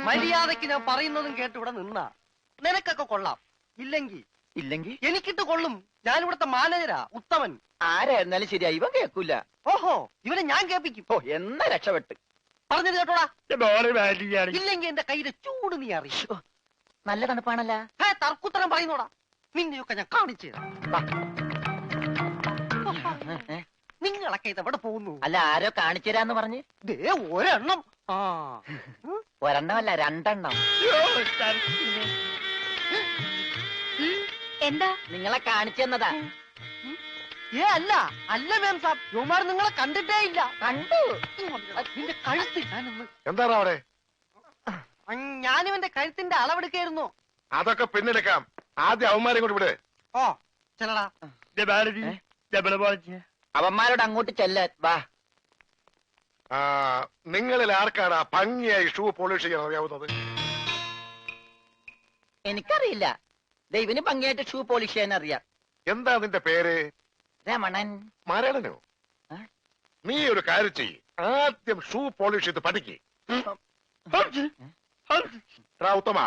മര്യാദക്ക് ഞാൻ പറയുന്നതും കേട്ട് ഇവിടെ നിന്നാ നിനക്കൊക്കെ കൊള്ളാം. ഇല്ലെങ്കിൽ എനിക്കിട്ട് കൊള്ളും. ഞാൻ ഇവിടുത്തെ മാനേജരാ, ഉത്തമൻ. ആരായിരുന്നാലും ശരിയാ, ഇവൻ കേൾക്കൂല. ഓഹോ, ഇവനെ ഞാൻ കേൾപ്പിക്കും. ഓ, എന്നാ രക്ഷപ്പെട്ട്. പറഞ്ഞത് കേട്ടോടാ. ഇല്ലെങ്കിൽ എന്റെ കയ്യിലെ ചൂട് നീ അറിയോ? നല്ല തണുപ്പാണല്ല. തർക്കുത്തരം പറയുന്നോടാ. നിന്നെയൊക്കെ ഞാൻ കാണിച്ചു തരാം. നിങ്ങളൊക്കെ ഇതെവിടെ പോകുന്നു? അല്ല, ആരോ കാണിച്ചു തരാന്ന് പറഞ്ഞ്. ദേ ഒരെണ്ണം. ഒരെണ്ണമല്ല, രണ്ടെണ്ണം. എന്താ? നിങ്ങളെ കാണിച്ചു തന്നതാ. അല്ല മാം സാബ്, യുമാർ നിങ്ങളെ കണ്ടിട്ടേ ഇല്ല. കണ്ടു. നിന്റെ കഴുത്ത് ഞാനൊന്ന്. എന്താണ് അവിടെ? ഞാനിവന്റെ കഴുത്തിന്റെ അളവെടുക്കായിരുന്നു. അതൊക്കെ പിന്നെടുക്കാം. ആദ്യം അവന്മാരെ കൊണ്ട് വിടെ. ഓ ചെല്ലടാ. അവന്മാരോട് അങ്ങോട്ട് ചെല്ലാൻ വാ. നിങ്ങളിൽ ആർക്കാണ് ഭംഗിയായി ഷൂ പോളിഷ് ചെയ്യാൻ അറിയാവുന്നത്? എനിക്കറിയില്ല. ദൈവന് ഭംഗിയായിട്ട് ഷൂ പോളിഷ് ചെയ്യാൻ അറിയാം. എന്താ നിന്റെ പേര്? രമണൻ. മരണനോ? നീ ഒരു കാര്യം ചെയ്യ്, ആദ്യം ഷൂ പോളിഷ് ചെയ്ത് പഠിക്ക്. ഉത്തമ,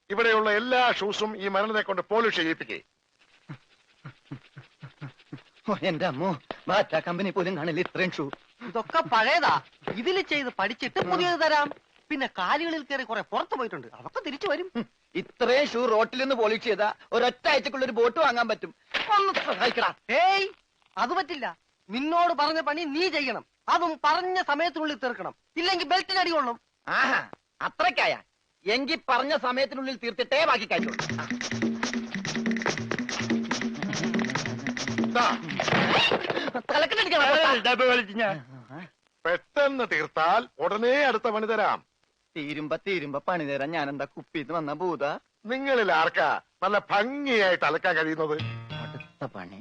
ഇവിടെയുള്ള എല്ലാ ഷൂസും ഈ മരണനെ കൊണ്ട് പോളിഷ് ചെയ്യിപ്പിക്കേ. എന്റെ അമ്മോ, ബാറ്റ കമ്പനി പോലും കാണില്ല ഇത്രയും ഷൂ. ഇതൊക്കെ പഴയതാ. ഇതില് ചെയ്ത് പഠിച്ചിട്ട് പുതിയത് തരാം. പിന്നെ കാലുകളിൽ കയറി കുറെ പുറത്തു പോയിട്ടുണ്ട്, അതൊക്കെ തിരിച്ചു വരും. ഇത്രയും ഷൂ റോട്ടിൽ നിന്ന് പോളിഷ് ചെയ്താ ഒരൊറ്റ ആഴ്ചക്കുള്ള ഒരു ബോട്ട് വാങ്ങാൻ പറ്റും. ഒന്ന് സഹായിക്കടാ. ഏയ്, അത് പറ്റില്ല. നിന്നോട് പറഞ്ഞ പണി നീ ചെയ്യണം. അതും പറഞ്ഞ സമയത്തിനുള്ളിൽ തീർക്കണം. ഇല്ലെങ്കിൽ ബെൽറ്റിന് അടി കൊള്ളും. ആഹാ, അത്രക്കായ എങ്കിൽ പറഞ്ഞ സമയത്തിനുള്ളിൽ തീർത്തിട്ടേ ബാക്കി കഴിയുള്ളൂ. പെട്ടെന്ന് തീർത്താൽ ഉടനെ അടുത്ത പണി തരാം. തീരുമ്പ പണി തരാൻ ഞാൻ എന്താ കുപ്പിന്ന് വന്ന ഭൂത? നിങ്ങളിൽ ആർക്കാ നല്ല ഭംഗിയായിട്ട് അലക്കാൻ കഴിയുന്നത്? അടുത്ത പണി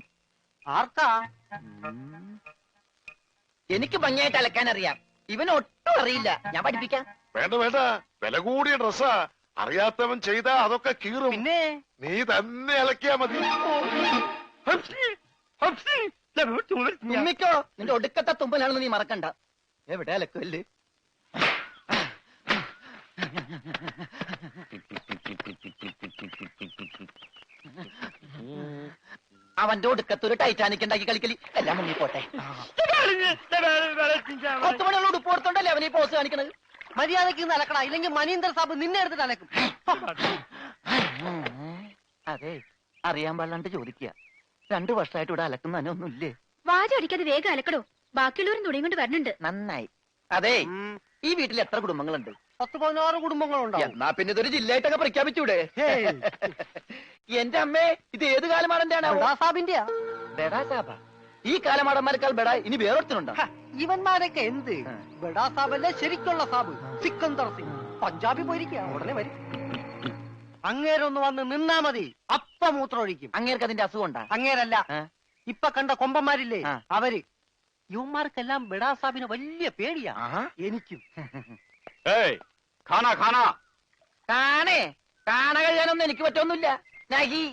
ആർക്കാ? എനിക്ക് ഭംഗിയായിട്ട് അലക്കാൻ അറിയാം. ഇവന് ഒട്ടും അറിയില്ല. ഞാൻ പഠിപ്പിക്കാം. വേണ്ട, വില കൂടിയ ഡ്രസ്സാ. അറിയാത്തവൻ ചെയ്താ അതൊക്കെ കീറും. പിന്നെ നീ തന്നെ അലക്കിയാ മതി. തുമ്മിക്കോ, നിന്റെ ഒടുക്കത്തെ തുമ്പലാണെന്ന് നീ മറക്കണ്ട. എവിടെ അലക്കല്ലേ? അവന്റെ ഒടുക്കത്തൊരു ടൈറ്റാനിക് ഉണ്ടാക്കി കളിക്കലി. എല്ലാം മുങ്ങി പോട്ടെ. 10 മണിയുള്ള ഉടുപ്പ് കൊടുത്തോണ്ടല്ലേ അവനീ പോസ് കാണിക്കണത്. മര്യാദക്ക് ഇന്ന് അലക്കടാ, ഇല്ലെങ്കിൽ മനീന്ദർ സാബ് നിന്നെ എടുത്തിട്ട് അലക്കും. അതെ, അറിയാൻ പാടില്ലാണ്ട് ചോദിക്കുക. 2 വർഷമായിട്ട് ഇവിടെ അലക്കുന്നതിനൊന്നുമില്ലേ? വാചടിക്കാതെ വേഗം അലക്കടോ. ബാക്കിയുള്ളവരും തുണിയും കൊണ്ട് വരണുണ്ട്. നന്നായി. അതെ, ഈ വീട്ടിൽ എത്ര കുടുംബങ്ങളുണ്ട്? 10-16 കുടുംബങ്ങളുണ്ടാവും. എന്നാ പിന്നെ ഇതൊരു ജില്ലയായിട്ടൊക്കെ പ്രഖ്യാപിച്ചൂടെ? എന്റെ അമ്മേ, ഇത് ഏത് കാലമാടന്റെയാണ്? സാബിന്റെയാ. ബെഡാ സാബ. ഈ കാലമാടന്മാരെക്കാൾ ബെഡ ഇനി വേറൊരുത്തനുണ്ടോ? ഇവന്മാരൊക്കെ എന്ത്? ബെഡാ സാബല്ലേ ശരിക്കുള്ള സാബ്, സിക്കന്ദർ സിംഗ്. പഞ്ചാബി പോയിരിക്കുക, ഉടനെ വരും. അങ്ങേരൊന്ന് വന്ന് നിന്നാ മതി, അപ്പ മൂത്രമൊഴിക്കും. അങ്ങേർക്ക് അതിന്റെ അസുഖം ഉണ്ടാ? അങ്ങേരല്ല, ഇപ്പൊ കണ്ട കൊമ്പന്മാരില്ലേ അവര്. യുവന്മാർക്കെല്ലാം ബെഡാ സാബിന് വലിയ പേടിയാ. എനിക്കും. കാണ കഴിയാനൊന്നും എനിക്ക് പറ്റൊന്നുമില്ല. നഹി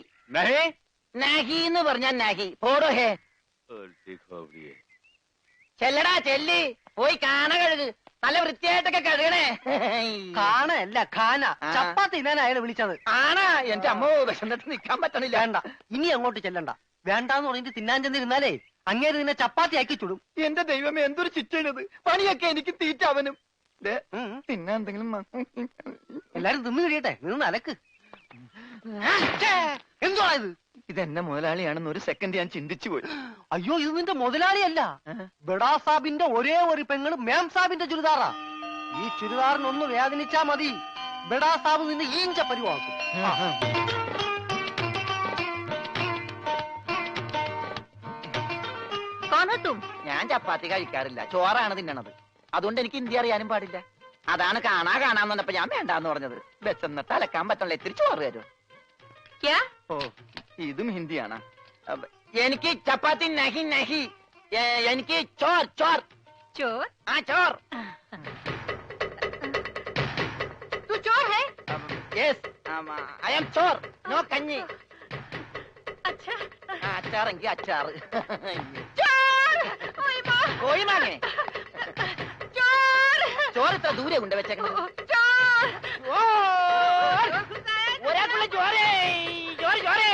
നഹി എന്ന് പറഞ്ഞാ നഹി. പോടോ ഹേ. ചെല്ലടാ, ചെല്ലി പോയി കാണ കഴുക്. നല്ല വൃത്തിയായിട്ടൊക്കെ കഴുകണേ. കാണല്ല, ഖാന. ചപ്പാത്തി തിന്നാൻ അയാളെ വിളിച്ചത്. ആണാ? എന്റെ അമ്മ വിശന്നിട്ട് നിക്കാൻ പറ്റണില്ല. വേണ്ട, ഇനി അങ്ങോട്ട് ചെല്ലണ്ട. വേണ്ടാന്ന് പറഞ്ഞിട്ട് തിന്നാൻ ചെന്നിരുന്നാലേ അങ്ങേര് നിന്നെ ചപ്പാത്തി ആക്കി ചുടും. എന്റെ ദൈവമേ, എന്തൊരു ചിറ്റണത്. പണിയൊക്കെ എനിക്ക് തീറ്റ അവനും. പിന്നെ എന്തെങ്കിലും എല്ലാരും തിന്നു കഴിയട്ടെ, നിന്ന് അലക്ക്. എന്തുവാ ഇത്? ഇതെന്നെ മുതലാളിയാണെന്ന് ഒരു സെക്കൻഡ് ഞാൻ ചിന്തിച്ചു പോയി. അയ്യോ, ഇത് നിന്റെ മുതലാളിയല്ല. ബെഡാ സാബിന്റെ ഒരേ ഒരു പെങ്ങള് മേം സാബിന്റെ ചുരിദാറാ. ഈ ചുരിദാറിനൊന്ന് വേദനിച്ചാ മതി, ബെഡാ സാബ് നിന്നെ ഈഞ്ച പരിവാക്കും. ഞാൻ ചപ്പാത്തി കഴിക്കാറില്ല, ചോറാണ് തിന്നണത്. അതുകൊണ്ട് എനിക്ക് ഹിന്ദി അറിയാനും പാടില്ല. അതാണ് കാണാന്ന് പറഞ്ഞപ്പോ ഞാൻ വേണ്ടാന്ന് പറഞ്ഞത്. ബെച്ചെന്നിട്ട് അലക്കാൻ പറ്റണല്ലോ, ഇത്തിരി ചോറ് തരും. ഓ, ഇതും ഹിന്ദിയാണ്. എനിക്ക് ചപ്പാത്തി നഹി നഹി, എനിക്ക് ചോർ ചോർ ചോർ. ആ ചോർ. Yes, I am Chor, no കഞ്ഞി. അച്ചാറെങ്കിൽ അച്ചാറ്. കോഴി മാങ്ങേ. ചോറിത്ര ദൂരെ കൊണ്ട് വെച്ചേക്കുന്നത് ഒരാൾക്കുള്ള ചോരേ ചോര ചോരേ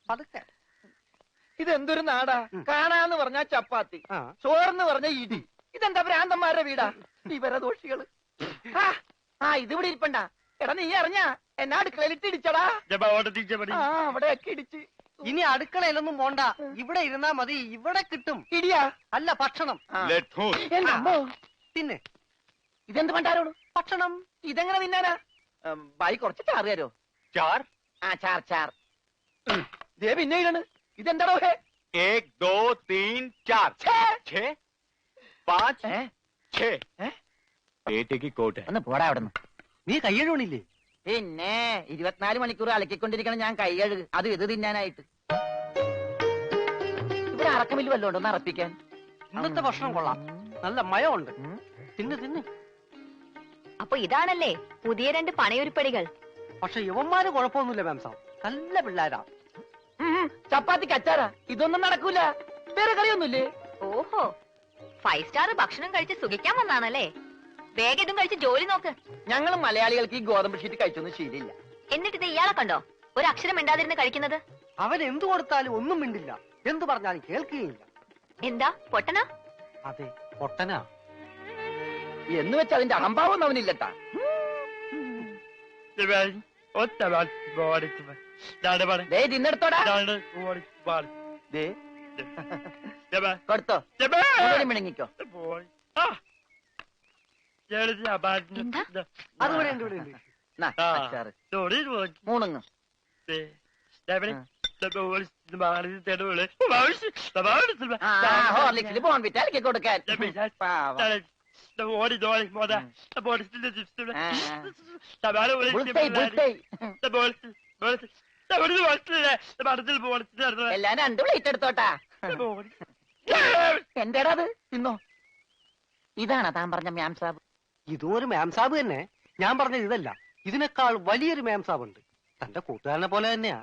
പതുക്കെ. ഇതെന്തൊരു നാടാ? കാണാന്ന് പറഞ്ഞാ ചപ്പാത്തി, ചോറെന്ന് പറഞ്ഞ ഇടി. ഇതെന്താ ഭ്രാന്തന്മാരുടെ വീടാ? വിവരദോഷികള്. ഇതിവിടെ ഇരിപ്പണ്ട. എടാ നീ അറിഞ്ഞാ എന്നാ അടുക്കളയിലിട്ട് ഇടിച്ചടാ? അവിടെയൊക്കെ ഇടിച്ച്. ഇനി അടുക്കളയിലൊന്നും പോണ്ട, ഇവിടെ ഇരുന്നാ മതി. ഇവിടെ കിട്ടും ഇടിയാ? അല്ല, ഭക്ഷണം. പിന്നെ ഇതെന്ത് പണ്ടാരോളൂ? ഭക്ഷണം. ഇതെങ്ങനെ തിന്നാനാ? ബായി കുറച്ച് ചാറ് തരോ? ചാർ ചാർ ചാർ. ദേ പിന്നെ ഇതാണ്. ഇതെന്താടോ? 1 2 3 4 6 5 6 പേറ്റയ്ക്ക് കോട്ട്. ഒന്ന് പോടാ അവിടെ നിന്ന്. നീ കയ്യഴുണില്ലേ? പിന്നെ 24 മണിക്കൂർ അലക്കിക്കൊണ്ടിരിക്കണം ഞാൻ കൈകഴുകു. അത് ഇത് തിന്നാനായിട്ട്. ഇവിടെ അറക്കമില്ല വല്ലോ ഉണ്ടോ ഒന്ന് അറപ്പിക്കാൻ? ഇന്നത്തെ ഭക്ഷണം കൊള്ളാം, നല്ല മയമുണ്ട്. തിന്ന് തിന്ന്. അപ്പൊ ഇതാണല്ലേ പുതിയ 2 പണയൊരുപ്പടികൾ? പക്ഷെ യുവന്മാര് കുഴപ്പമൊന്നുമില്ല മാം സാബ്, നല്ല പിള്ളേരാ. ചപ്പാത്തിക്ക് അച്ചാറാ? ഇതൊന്നും നടക്കൂല. വേറെ കറിയൊന്നുമില്ലേ? ഓഹോ, 5 സ്റ്റാർ ഭക്ഷണം കഴിച്ച് സുഖിക്കാൻ വന്നാണല്ലേ? വേഗം ഇതും കഴിച്ച് ജോലി നോക്ക്. ഞങ്ങൾ മലയാളികൾക്ക് ഈ ഗോതമ്പ് ഷീറ്റ് കഴിച്ചൊന്നും ശീലില്ല. എന്നിട്ട് ഇത് ഇയാളെ കണ്ടോ ഒരു അക്ഷരം മിണ്ടാതിരുന്ന് കഴിക്കുന്നത്? അവൻ എന്തു കൊടുത്താലും ഒന്നും മിണ്ടില്ല, എന്തു പറഞ്ഞാലും കേൾക്കുകയില്ല. എന്താ പൊട്ടനാ? അതെ, പൊട്ടനാ. എന്ന് വെച്ചാൽ അതിന്റെ അഹംഭാവം അവനില്ലട്ടാ. തിന്നെടുത്തോടാ. കൊടുത്തോ, മിണങ്ങിക്കോ. എന്താ? അതുപോലെ ഉണ്ട്, ഇവിടെ ഉണ്ട്. മൂണുങ്ങ്. ഹോർലിക്സിൽ ബോൺവിറ്റ അലക്കി കൊടുക്കാൻ. എല്ലാം 2 പ്ലേറ്റ് എടുത്തോട്ടാ. എന്റേടാ അത്? തിന്നോ. ഇതാണോ താൻ പറഞ്ഞ മാം സാബ്? ഇതും ഒരു മാം സാബ് തന്നെ. ഞാൻ പറഞ്ഞത് ഇതല്ല, ഇതിനേക്കാൾ വലിയൊരു മാം സാബ് ഉണ്ട്. തന്റെ കൂട്ടുകാരനെ പോലെ തന്നെയാ.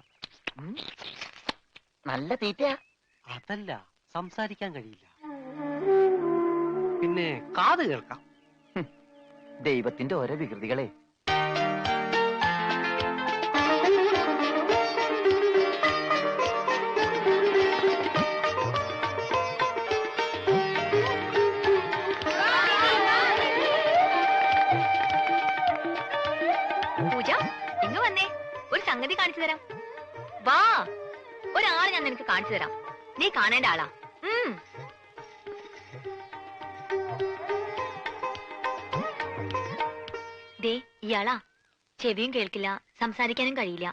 നല്ല തീറ്റയാ. അതല്ല, സംസാരിക്കാൻ കഴിയില്ല, പിന്നെ കാത് കേൾക്കാം. ദൈവത്തിന്റെ ഓരോ വികൃതികളെ. പൂജ, ഇങ്ങ് വന്നേ, ഒരു സംഗതി കാണിച്ചു തരാം. വാ, ഒരാളെ ഞാൻ നിനക്ക് കാണിച്ചു തരാം. നീ കാണേണ്ട ആളാ. ദേ ഇയാളാ. ചെവിയും കേൾക്കില്ല, സംസാരിക്കാനും കഴിയില്ല.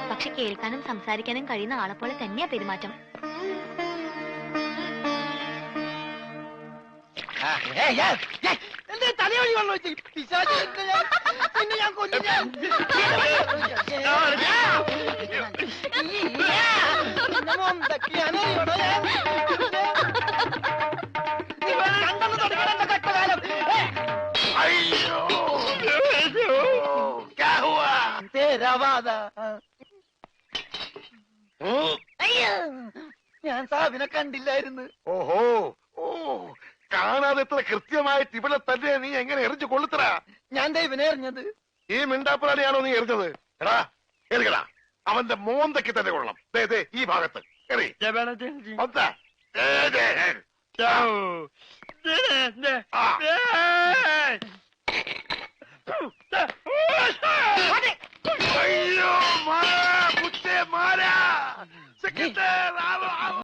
പക്ഷെ കേൾക്കാനും സംസാരിക്കാനും കഴിയുന്ന ആളെ പോലെ തന്നെയാ പെരുമാറ്റം. തലയോടി വെള്ളം വെച്ച് പിന്നെ ഞാൻ കൊല്ലും. ഞാൻ സാബിനെ കണ്ടില്ലായിരുന്നു. ഓഹോ, ഓ, കാണാതെ എത്ര കൃത്യമായിട്ട് ഇവിടെ തന്നെ നീ എങ്ങനെ എറിഞ്ഞു കൊള്ളുത്തറ? ഞാൻ ദൈവനെ എറിഞ്ഞത്. ഈ മിണ്ടാപ്പുറാണിയാണോ നീ എറിഞ്ഞത്? എടാ എറിയടാ, അവന്റെ മോന്തയ്ക്ക് തന്നെ കൊള്ളണം. ഈ ഭാഗത്ത് എറി. അയ്യോ, മാറാ, മാറാ.